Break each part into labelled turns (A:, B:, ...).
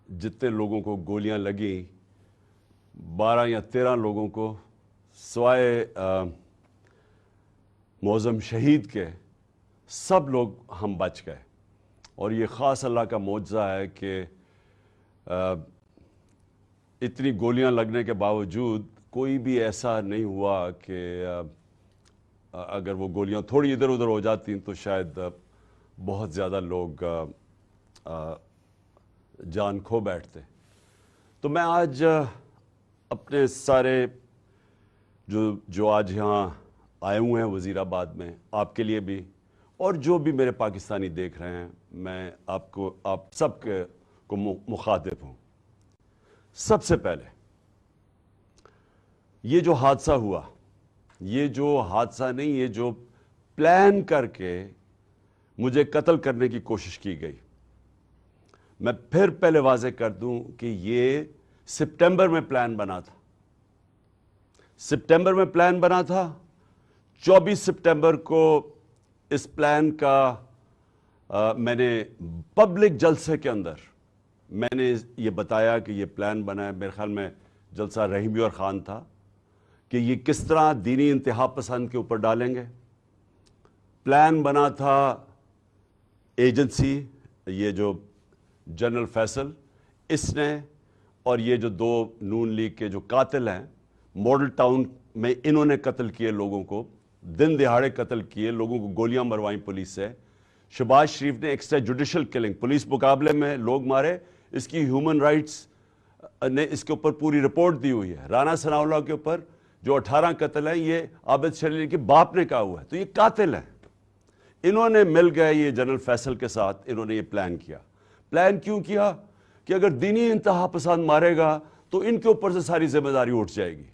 A: जितने लोगों को गोलियां लगी 12 या 13 लोगों को सवाए मौज़म शहीद के सब लोग हम बच गए। और ये ख़ास अल्लाह का मौजज़ा है कि इतनी गोलियां लगने के बावजूद कोई भी ऐसा नहीं हुआ कि अगर वो गोलियां थोड़ी इधर उधर हो जाती तो शायद बहुत ज़्यादा लोग जान खो बैठते। तो मैं आज अपने सारे जो आज यहाँ आए हुए हैं वज़ीराबाद में, आपके लिए भी और जो भी मेरे पाकिस्तानी देख रहे हैं, मैं आप सब को मुखातिब हूँ। सबसे पहले ये जो हादसा हुआ, ये जो हादसा नहीं, ये जो प्लान करके मुझे कत्ल करने की कोशिश की गई, मैं फिर पहले वाज़े कर दूं कि ये सितंबर में प्लान बना था। सितंबर में प्लान बना था। 24 सितंबर को इस प्लान का मैंने पब्लिक जलसे के अंदर मैंने ये बताया कि ये प्लान बना है। मेरे ख्याल में जलसा रहीमी और ख़ान था कि ये किस तरह दीनी इंतहा पसंद के ऊपर डालेंगे। प्लान बना था एजेंसी, ये जो जनरल फैसल, इसने और ये जो दो नून लीग के जो कातिल हैं, मॉडल टाउन में इन्होंने कत्ल किए लोगों को, दिन दिहाड़े कत्ल किए लोगों को, गोलियां मरवाई पुलिस से। शहबाज शरीफ ने एक्स्ट्रा जुडिशल किलिंग, पुलिस मुकाबले में लोग मारे, इसकी ह्यूमन राइट्स ने इसके ऊपर पूरी रिपोर्ट दी हुई है। राना सनाउल्लाह के ऊपर जो 18 कत्ल हैं, ये आबिद शरीफ के बाप ने कहा हुआ है। तो ये कातिल हैं। इन्होंने मिल गए ये जनरल फैसल के साथ, इन्होंने ये प्लान किया। प्लान क्यों किया कि अगर दीनी इंतहा पसंद मारेगा तो इनके ऊपर से सारी जिम्मेदारी उठ जाएगी।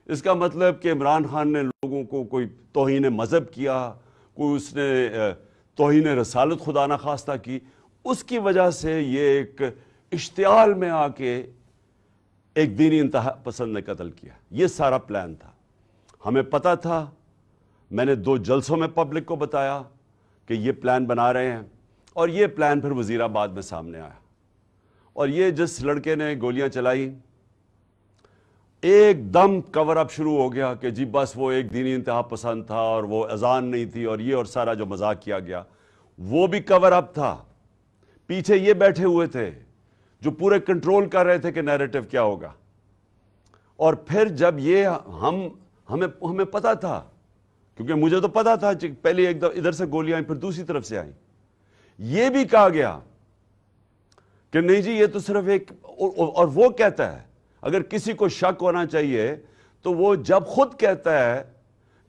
A: इसका मतलब कि इमरान खान ने लोगों को कोई तौहीन मज़हब किया, कोई उसने तौहीन रसालत खुदा न खास्ता की, उसकी वजह से ये एक इश्तियाल में आके एक दीनी इंतहा पसंद ने कत्ल किया। ये सारा प्लान था, हमें पता था। मैंने 2 जलसों में पब्लिक को बताया कि ये प्लान बना रहे हैं, और ये प्लान फिर वज़ीराबाद में सामने आया। और ये जिस लड़के ने गोलियां चलाई, एकदम कवर अप शुरू हो गया कि जी बस वो एक दीनी इंतहा पसंद था और वो अजान नहीं थी, और ये और सारा जो मजाक किया गया वो भी कवर अप था। पीछे ये बैठे हुए थे जो पूरे कंट्रोल कर रहे थे कि नैरेटिव क्या होगा। और फिर जब ये हमें पता था, क्योंकि मुझे तो पता था, पहले एकदम इधर से गोलियां आई, फिर दूसरी तरफ से आई। ये भी कहा गया कि नहीं जी ये तो सिर्फ एक, और वो कहता है अगर किसी को शक होना चाहिए तो वो जब खुद कहता है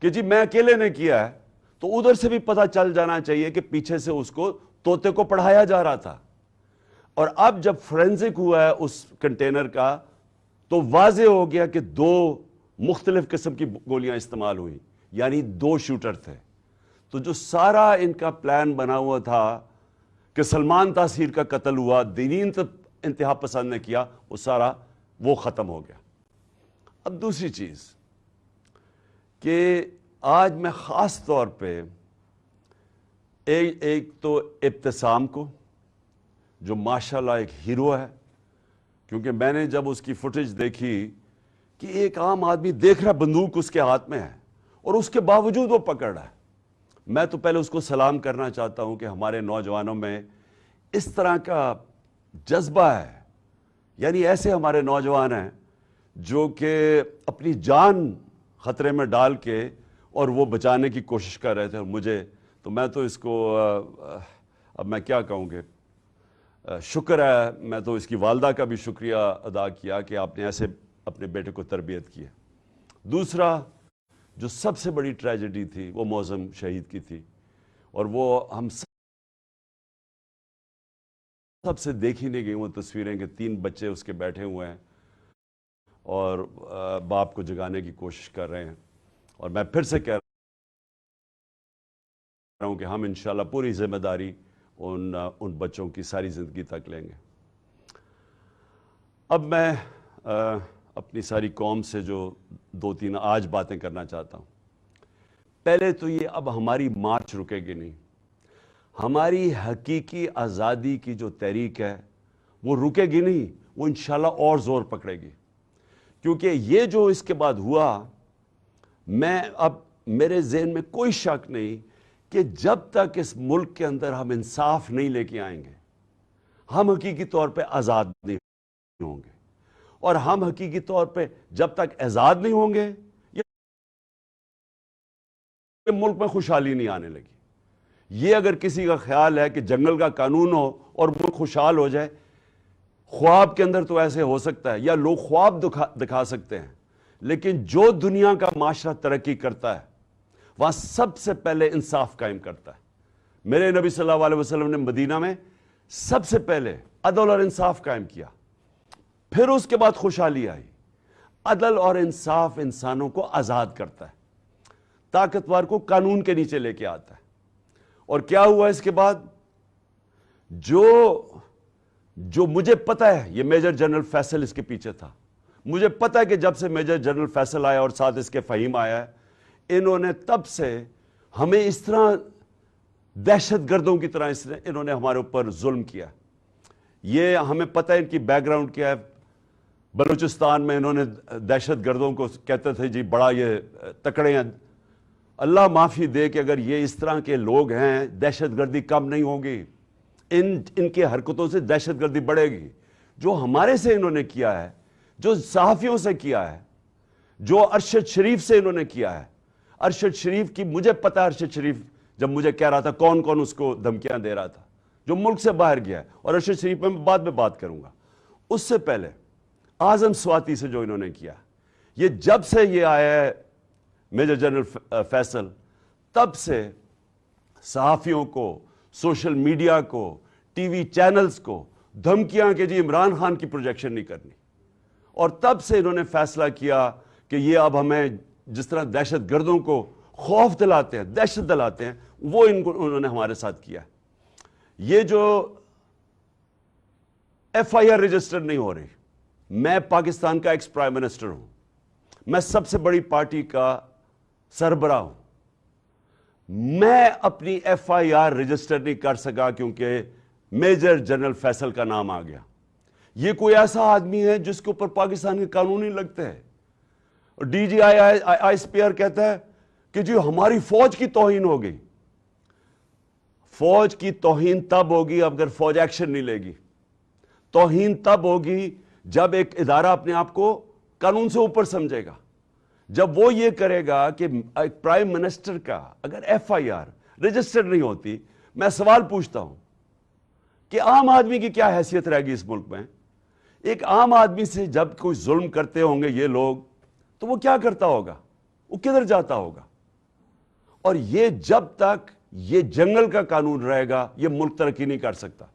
A: कि जी मैं अकेले ने किया है, तो उधर से भी पता चल जाना चाहिए कि पीछे से उसको तोते को पढ़ाया जा रहा था। और अब जब फोरेंसिक हुआ है उस कंटेनर का, तो वाजे हो गया कि 2 मुख्तलिफ किस्म की गोलियां इस्तेमाल हुई, यानी 2 शूटर थे। तो जो सारा इनका प्लान बना हुआ था कि सलमान तासीर का कत्ल हुआ, दीनी इंतहा पसंद ने किया, वो सारा वो ख़त्म हो गया। अब दूसरी चीज़ कि आज मैं ख़ास तौर पे एक तो इब्तिसाम को, जो माशाल्लाह एक हीरो है, क्योंकि मैंने जब उसकी फुटेज देखी कि एक आम आदमी देख रहा, बंदूक उसके हाथ में है और उसके बावजूद वो पकड़ रहा है, मैं तो पहले उसको सलाम करना चाहता हूं कि हमारे नौजवानों में इस तरह का जज्बा है। यानी ऐसे हमारे नौजवान हैं जो कि अपनी जान खतरे में डाल के और वो बचाने की कोशिश कर रहे थे। और मुझे तो, मैं तो इसको अब मैं क्या कहूँगे, शुक्र है, मैं तो इसकी वालदा का भी शुक्रिया अदा किया कि आपने ऐसे अपने बेटे को तरबियत की है। दूसरा जो सबसे बड़ी ट्रेजेडी थी वो मौज़म शहीद की थी, और वो हम सबसे देखी नहीं गई वो तस्वीरें कि 3 बच्चे उसके बैठे हुए हैं और बाप को जगाने की कोशिश कर रहे हैं। और मैं फिर से कह रहा हूं कि हम इंशाल्लाह पूरी जिम्मेदारी उन बच्चों की सारी ज़िंदगी तक लेंगे। अब मैं अपनी सारी कौम से जो 2-3 आज बातें करना चाहता हूं। पहले तो ये, अब हमारी मार्च रुकेगी नहीं। हमारी हकीकी आज़ादी की जो तहरीक है وہ رکے گی نہیں, وہ انشاءاللہ اور زور پکڑے گی. کیونکہ یہ جو اس کے بعد ہوا, میں اب میرے ذہن میں کوئی شک نہیں کہ جب تک اس ملک کے اندر ہم انصاف نہیں لے کے آئیں گے, ہم حقیقی طور پہ آزاد نہیں ہوں گے. اور ہم حقیقی طور پہ جب تک آزاد نہیں ہوں گے, یہ ملک میں خوشحالی نہیں آنے لگی. یہ اگر کسی کا خیال ہے کہ جنگل کا قانون ہو اور ملک خوشحال ہو جائے, خواب کے اندر تو ایسے ہو سکتا ہے, یا لوگ خواب دکھا سکتے ہیں, لیکن جو دنیا کا معاشرہ ترقی کرتا ہے وہاں سب سے پہلے انصاف قائم کرتا ہے. میرے نبی صلی اللہ علیہ وسلم نے مدینہ میں سب سے پہلے عدل اور انصاف قائم کیا, پھر اس کے بعد خوشحالی آئی. عدل اور انصاف انسانوں کو آزاد کرتا ہے, طاقتور کو قانون کے نیچے لے کے آتا ہے. اور کیا ہوا اس کے بعد؟ جو مجھے پتا ہے, یہ میجر جنرل فیصل اس کے پیچھے تھا. مجھے پتا ہے کہ جب سے میجر جنرل فیصل آیا اور ساتھ اس کے فہیم آیا ہے, انہوں نے تب سے ہمیں اس طرح دہشت گردوں کی طرح انہوں نے ہمارے اوپر ظلم کیا. یہ ہمیں پتہ ہے ان کی بیک گراؤنڈ کیا ہے. بلوچستان میں انہوں نے دہشت گردوں کو کہتے تھے جی بڑا یہ تکڑے ہیں. اللہ معافی دے کہ اگر یہ اس طرح کے لوگ ہیں, دہشت گردی کم نہیں ہوگی. ان کے حرکتوں سے دہشت گردی بڑھے گی. جو ہمارے سے انہوں نے کیا ہے, جو صحافیوں سے کیا ہے, جو ارشد شریف سے انہوں نے کیا ہے. ارشد شریف کی مجھے پتا ہے, ارشد شریف جب مجھے کہہ رہا تھا کون کون اس کو دھمکیاں دے رہا تھا, جو ملک سے باہر گیا ہے, اور ارشد شریف میں بعد میں بات کروں گا. اس سے پہلے اعظم سواتی سے جو انہوں نے کیا, یہ جب سے یہ آیا ہے میجر جنرل فیصل, تب سے صحافیوں کو, سوشل میڈیا کو, ٹی وی چینلز کو دھمکیاں کہ جی عمران خان کی پروجیکشن نہیں کرنی. اور تب سے انہوں نے فیصلہ کیا کہ یہ اب ہمیں جس طرح دہشت گردوں کو خوف دلاتے ہیں, دہشت دلاتے ہیں, وہ انہوں نے ہمارے ساتھ کیا. یہ جو ایف آئی آر رجسٹر نہیں ہو رہی, میں پاکستان کا ایکس پرائم منسٹر ہوں, میں سب سے بڑی پارٹی کا سربراہ ہوں, میں اپنی ایف آئی آر رجسٹر نہیں کر سکا کیونکہ میجر جنرل فیصل کا نام آ گیا. یہ کوئی ایسا آدمی ہے جس کے اوپر پاکستان کے قانون نہیں لگتے ہیں. D G I S P R کہتا ہے کہ جی ہماری فوج کی توہین ہو گئی. فوج کی توہین تب ہوگی اگر فوج ایکشن نہیں لے گی. توہین تب ہوگی جب ایک ادارہ اپنے آپ کو قانون سے اوپر سمجھے گا. جب وہ یہ کرے گا کہ ایک پرائم منسٹر کا اگر ایف آئی آر رجسٹر نہیں ہوتی, میں سوال پوچھتا ہوں کہ عام آدمی کی کیا حیثیت رہے گی اس ملک میں؟ ایک عام آدمی سے جب کوئی ظلم کرتے ہوں گے یہ لوگ, تو وہ کیا کرتا ہوگا, وہ کدھر جاتا ہوگا؟ اور یہ جب تک یہ جنگل کا قانون رہے گا, یہ ملک ترقی نہیں کر سکتا.